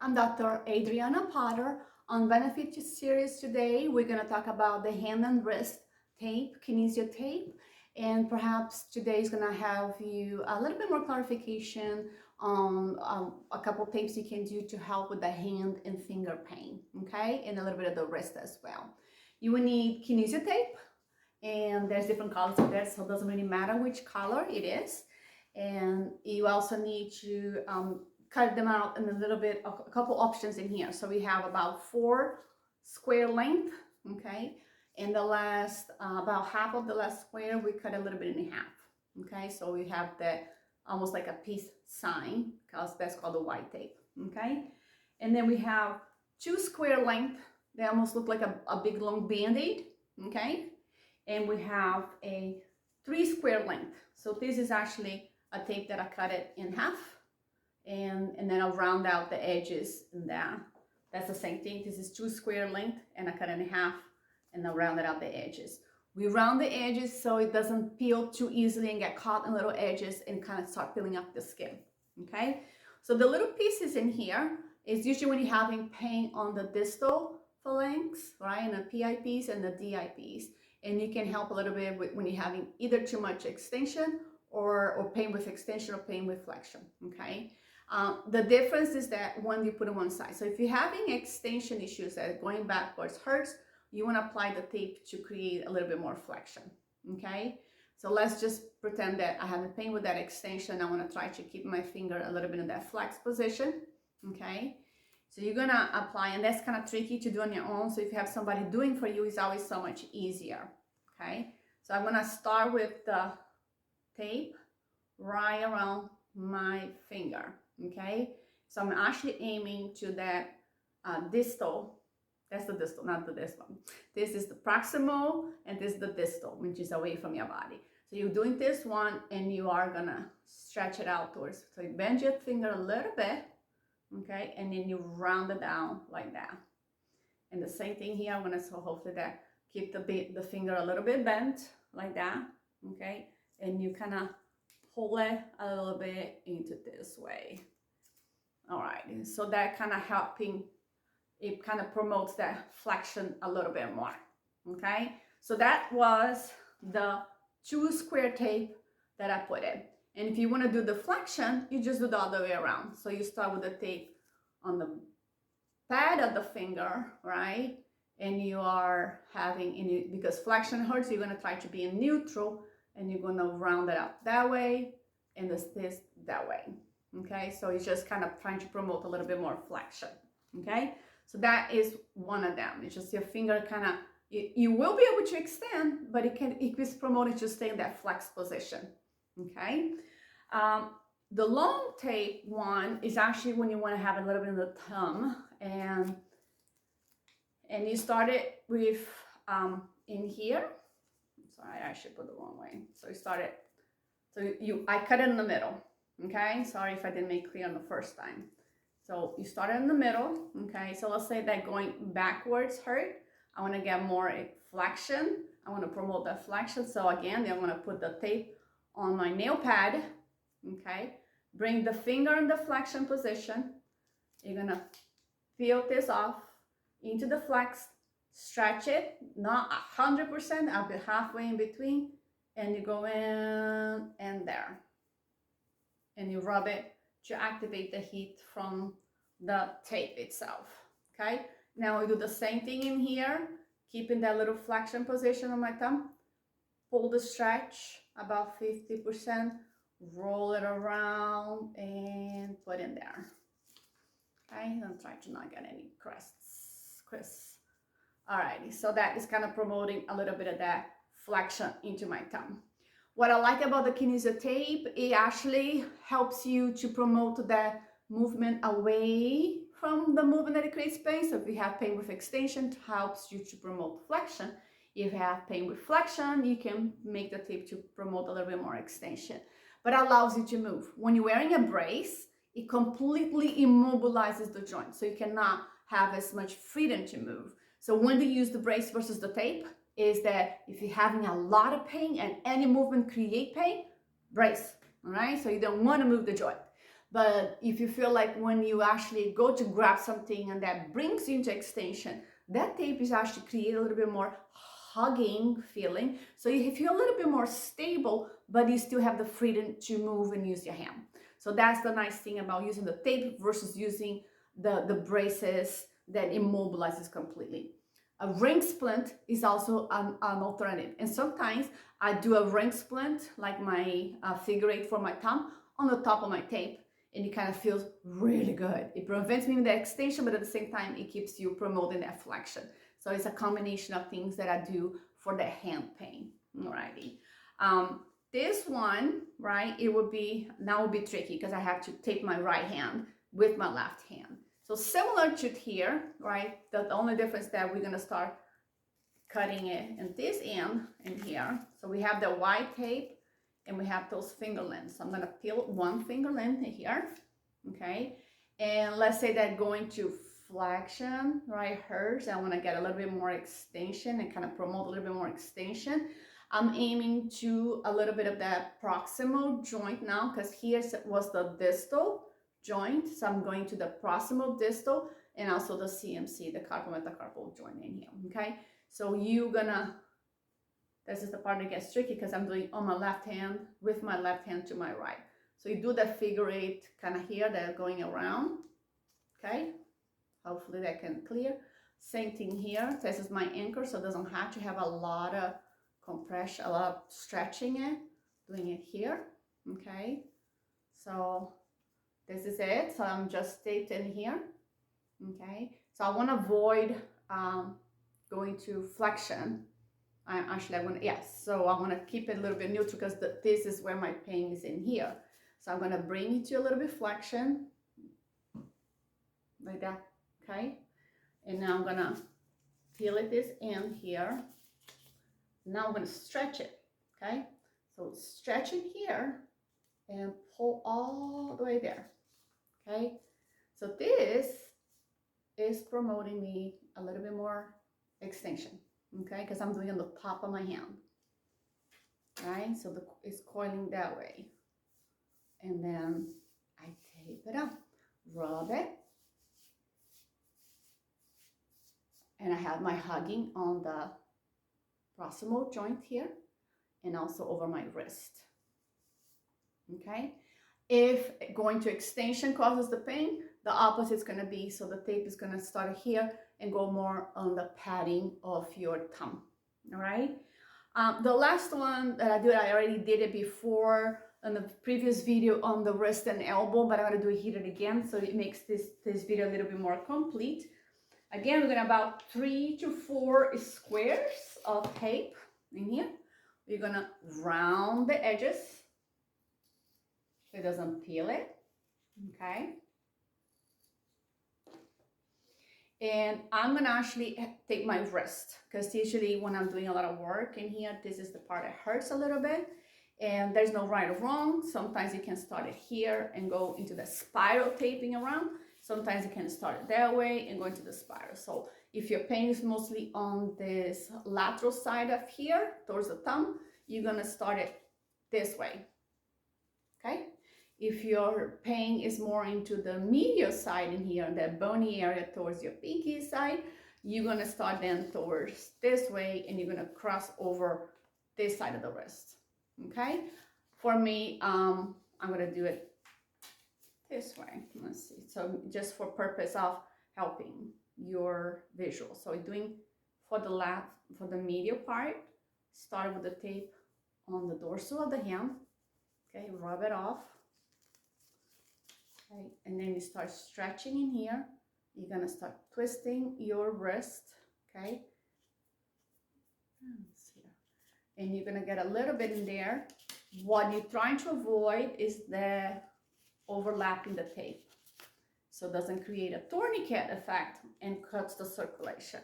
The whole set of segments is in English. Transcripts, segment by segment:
I'm Dr. Adriana Potter. On Benefit Series today, we're going to talk about the hand and wrist tape, Kinesiotape, and perhaps today is going to have you a little bit more clarification on a couple tapes you can do to help with the hand and finger pain, okay, and a little bit of the wrist as well. You will need Kinesiotape, and there's different colors of that, so it doesn't really matter which color it is. And you also need to cut them out in a little bit, a couple options in here. So we have about 4 square length, okay? And the last, about half of the last square, we cut a little bit in half, okay? So we have the, almost like a peace sign, because that's called the white tape, okay? And then we have 2 square length. They almost look like a big long Band-Aid, okay? And we have a 3 square length. So this is actually a tape that I cut it in half, and then I'll round out the edges in there. That's the same thing. This is 2 square length, and I cut it in half, and I'll round it out the edges. We round the edges so it doesn't peel too easily and get caught in little edges and kind of start peeling up the skin, okay? So the little pieces in here is usually when you're having pain on the distal phalanx, right, and the PIPs and the DIPs. And you can help a little bit with when you're having either too much extension or pain with extension or pain with flexion, okay? The difference is that when you put on one side. So if you're having extension issues that going backwards hurts, you want to apply the tape to create a little bit more flexion, okay? So let's just pretend that I have a pain with that extension. I want to try to keep my finger a little bit in that flex position, okay? So you're going to apply, and that's kind of tricky to do on your own. So if you have somebody doing for you, it's always so much easier, okay? So I'm going to start with the tape right around my finger, okay? So I'm actually aiming to that distal. That's the distal, not this one. This is the proximal, and this is the distal, which is away from your body. So you're doing this one, and you are gonna stretch it outwards. So you bend your finger a little bit, okay, and then you round it down like that. And the same thing here. I'm gonna, so hopefully that keep the finger a little bit bent like that, okay, and you kind of pull it a little bit into this way. All right, so that kind of helping, it kind of promotes that flexion a little bit more, okay? So that was the 2 square tape that I put in. And if you want to do the flexion, you just do the other way around. So you start with the tape on the pad of the finger, right? And you are having, because flexion hurts, you're going to try to be in neutral, and you're going to round it out that way, and this that way, okay? So it's just kind of trying to promote a little bit more flexion, okay? So that is one of them. It's just your finger kind of, you will be able to extend, but it is promoted to stay in that flex position, okay? The long tape one is actually when you want to have a little bit of the thumb, and you start it with in here. Sorry, I should put the wrong way. So you start it, I cut it in the middle, okay? Sorry if I didn't make clear on the first time. So you start it in the middle, okay? So let's say that going backwards hurt. I want to get more flexion. I want to promote that flexion. So again, then I'm going to put the tape on my nail pad, okay? Bring the finger in the flexion position. You're going to peel this off into the flex, stretch it, not 100%, I'll be halfway in between, and you go in and there. And you rub it to activate the heat from the tape itself, okay? Now we do the same thing in here, keeping that little flexion position on my thumb. Pull the stretch about 50%, roll it around, and put in there, okay? Don't try to not get any crisps. Alrighty, so that is kind of promoting a little bit of that flexion into my thumb. What I like about the Kinesiotape, it actually helps you to promote that movement away from the movement that it creates pain. So if you have pain with extension, it helps you to promote flexion. If you have pain with flexion, you can make the tape to promote a little bit more extension. But it allows you to move. When you're wearing a brace, it completely immobilizes the joint. So you cannot have as much freedom to move. So when you use the brace versus the tape, is that if you're having a lot of pain and any movement create pain, brace, all right? So you don't want to move the joint. But if you feel like when you actually go to grab something and that brings you into extension, that tape is actually create a little bit more hugging feeling. So you feel a little bit more stable, but you still have the freedom to move and use your hand. So that's the nice thing about using the tape versus using the braces that immobilizes completely. A ring splint is also an alternative. And sometimes I do a ring splint, like my figure eight for my thumb, on the top of my tape. And it kind of feels really good. It prevents me with the extension, but at the same time, it keeps you promoting that flexion. So it's a combination of things that I do for the hand pain. Alrighty. This one, right, it would be tricky because I have to tape my right hand with my left hand. So similar to here, right, the only difference that we're gonna start cutting it in this end in here. So we have the white tape and we have those finger lengths. So I'm gonna peel one finger length here, okay? And let's say that going to flexion, right, hurts. I wanna get a little bit more extension and kind of promote a little bit more extension. I'm aiming to a little bit of that proximal joint now, because here was the distal joint. So I'm going to the proximal distal and also the CMC, the carpometacarpal joint in here, okay? So this is the part that gets tricky because I'm doing on my left hand with my left hand to my right. So you do that figure eight kind of here, that going around, okay? Hopefully that can clear. Same thing here. This is my anchor, so it doesn't have to have a lot of compression, a lot of stretching it. Doing it here, okay? So this is it. So I'm just taped in here, okay? So I want to avoid going to flexion. So I want to keep it a little bit neutral because this is where my pain is in here. So I'm going to bring it to a little bit flexion, like that, okay? And now I'm going to peel it this end here. Now I'm going to stretch it, okay? So stretch it here and pull all the way there, okay? So this is promoting me a little bit more extension, okay? Because I'm doing on the top of my hand, right? So it's coiling that way. And then I tape it up, rub it. And I have my hugging on the proximal joint here and also over my wrist, okay? If going to extension causes the pain, the opposite is going to be, so the tape is going to start here and go more on the padding of your thumb, all right? The last one that I already did it before in the previous video on the wrist and elbow, but I'm going to do it here again, so it makes this video a little bit more complete. Again, we're going to about 3 to 4 squares of tape in here. We're going to round the edges so it doesn't peel it, okay? And I'm going to actually take my wrist, because usually when I'm doing a lot of work in here, this is the part that hurts a little bit. And there's no right or wrong. Sometimes you can start it here and go into the spiral taping around. Sometimes you can start it that way and go into the spiral. So if your pain is mostly on this lateral side of here, towards the thumb, you're going to start it this way, okay? If your pain is more into the medial side in here, that bony area towards your pinky side, you're going to start then towards this way, and you're going to cross over this side of the wrist, okay? For me, I'm going to do it this way. Let's see. So just for purpose of helping your visual. So doing for the medial part, start with the tape on the dorsal of the hand, okay? Rub it off. Okay, and then you start stretching in here. You're gonna start twisting your wrist, okay? And you're gonna get a little bit in there. What you're trying to avoid is the overlapping the tape, so it doesn't create a tourniquet effect and cuts the circulation.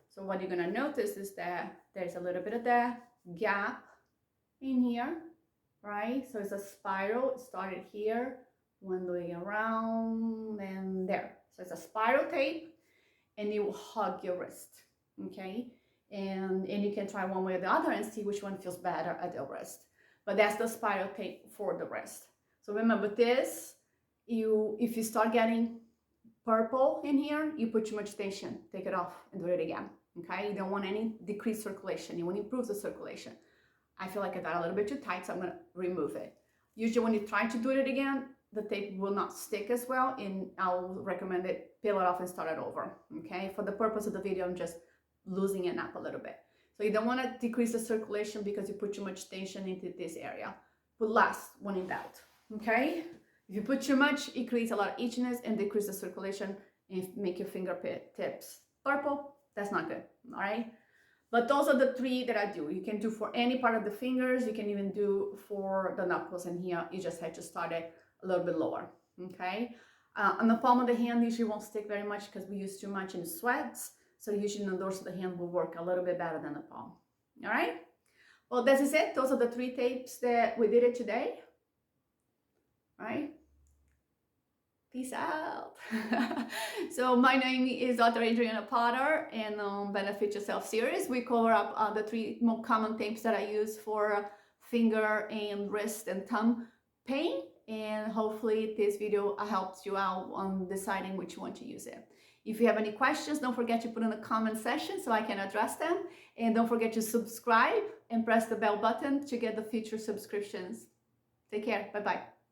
So what you're gonna notice is that there's a little bit of that gap in here, right? So it's a spiral. It started here, one going around and there. So it's a spiral tape, and you will hug your wrist, okay? And you can try one way or the other and see which one feels better at the wrist. But that's the spiral tape for the wrist. So remember, this if you start getting purple in here, you put too much tension, take it off and do it again. Okay, you don't want any decreased circulation, you want to improve the circulation. I feel like I got a little bit too tight, so I'm gonna remove it. Usually when you try to do it again, the tape will not stick as well, and I'll recommend it, peel it off and start it over. Okay, for the purpose of the video, I'm just loosening it up a little bit. So you don't want to decrease the circulation because you put too much tension into this area. Put less when in doubt. Okay, if you put too much, it creates a lot of itchiness and decrease the circulation and make your fingertips purple. That's not good. All right. But those are the three that I do. You can do for any part of the fingers. You can even do for the knuckles, and here you just have to start it a little bit lower, okay? On the palm of the hand, usually won't stick very much because we use too much in sweats. So usually the dorsal of the hand will work a little bit better than the palm, all right? Well, that is it. Those are the 3 tapes that we did it today, all right? Peace out. So my name is Dr. Adriana Potter, and on Benefit Yourself series, we cover up the 3 more common tapes that I use for finger and wrist and thumb pain. And hopefully this video helps you out on deciding which one to use it. If you have any questions, don't forget to put in the comment section so I can address them. And don't forget to subscribe and press the bell button to get the future subscriptions. Take care. Bye-bye.